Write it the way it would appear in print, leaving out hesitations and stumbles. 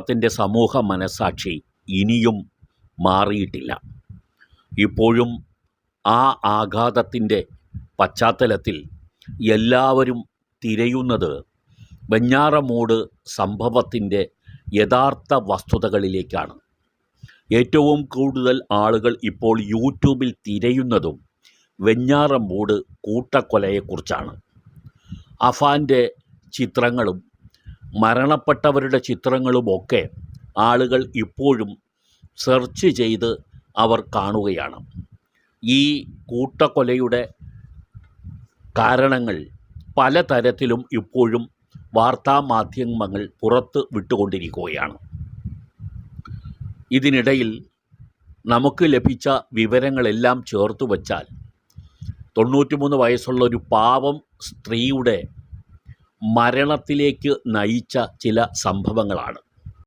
ത്തിൻ്റെ സമൂഹ മനസ്സാക്ഷി ഇനിയും മാറിയിട്ടില്ല. ഇപ്പോഴും ആ ആഘാതത്തിൻ്റെ പശ്ചാത്തലത്തിൽ എല്ലാവരും തിരയുന്നത് വെഞ്ഞാറമൂട് സംഭവത്തിൻ്റെ യഥാർത്ഥ വസ്തുതകളിലേക്കാണ്. ഏറ്റവും കൂടുതൽ ആളുകൾ ഇപ്പോൾ യൂട്യൂബിൽ തിരയുന്നതും വെഞ്ഞാറമൂട് കൂട്ടക്കൊലയെക്കുറിച്ചാണ്. അഫാൻ്റെ ചിത്രങ്ങളും മരണപ്പെട്ടവരുടെ ചിത്രങ്ങളുമൊക്കെ ആളുകൾ ഇപ്പോഴും സെർച്ച് ചെയ്ത് അവർ കാണുകയാണ്. ഈ കൂട്ടക്കൊലയുടെ കാരണങ്ങൾ പലതരത്തിലും ഇപ്പോഴും വാർത്താമാധ്യമങ്ങൾ പുറത്ത് വിട്ടുകൊണ്ടിരിക്കുകയാണ്. ഇതിനിടയിൽ നമുക്ക് ലഭിച്ച വിവരങ്ങളെല്ലാം ചേർത്ത് വച്ചാൽ 93 വയസ്സുള്ള ഒരു പാവം സ്ത്രീയുടെ മരണത്തിലേക്ക് നയിച്ച ചില സംഭവങ്ങളാണ്.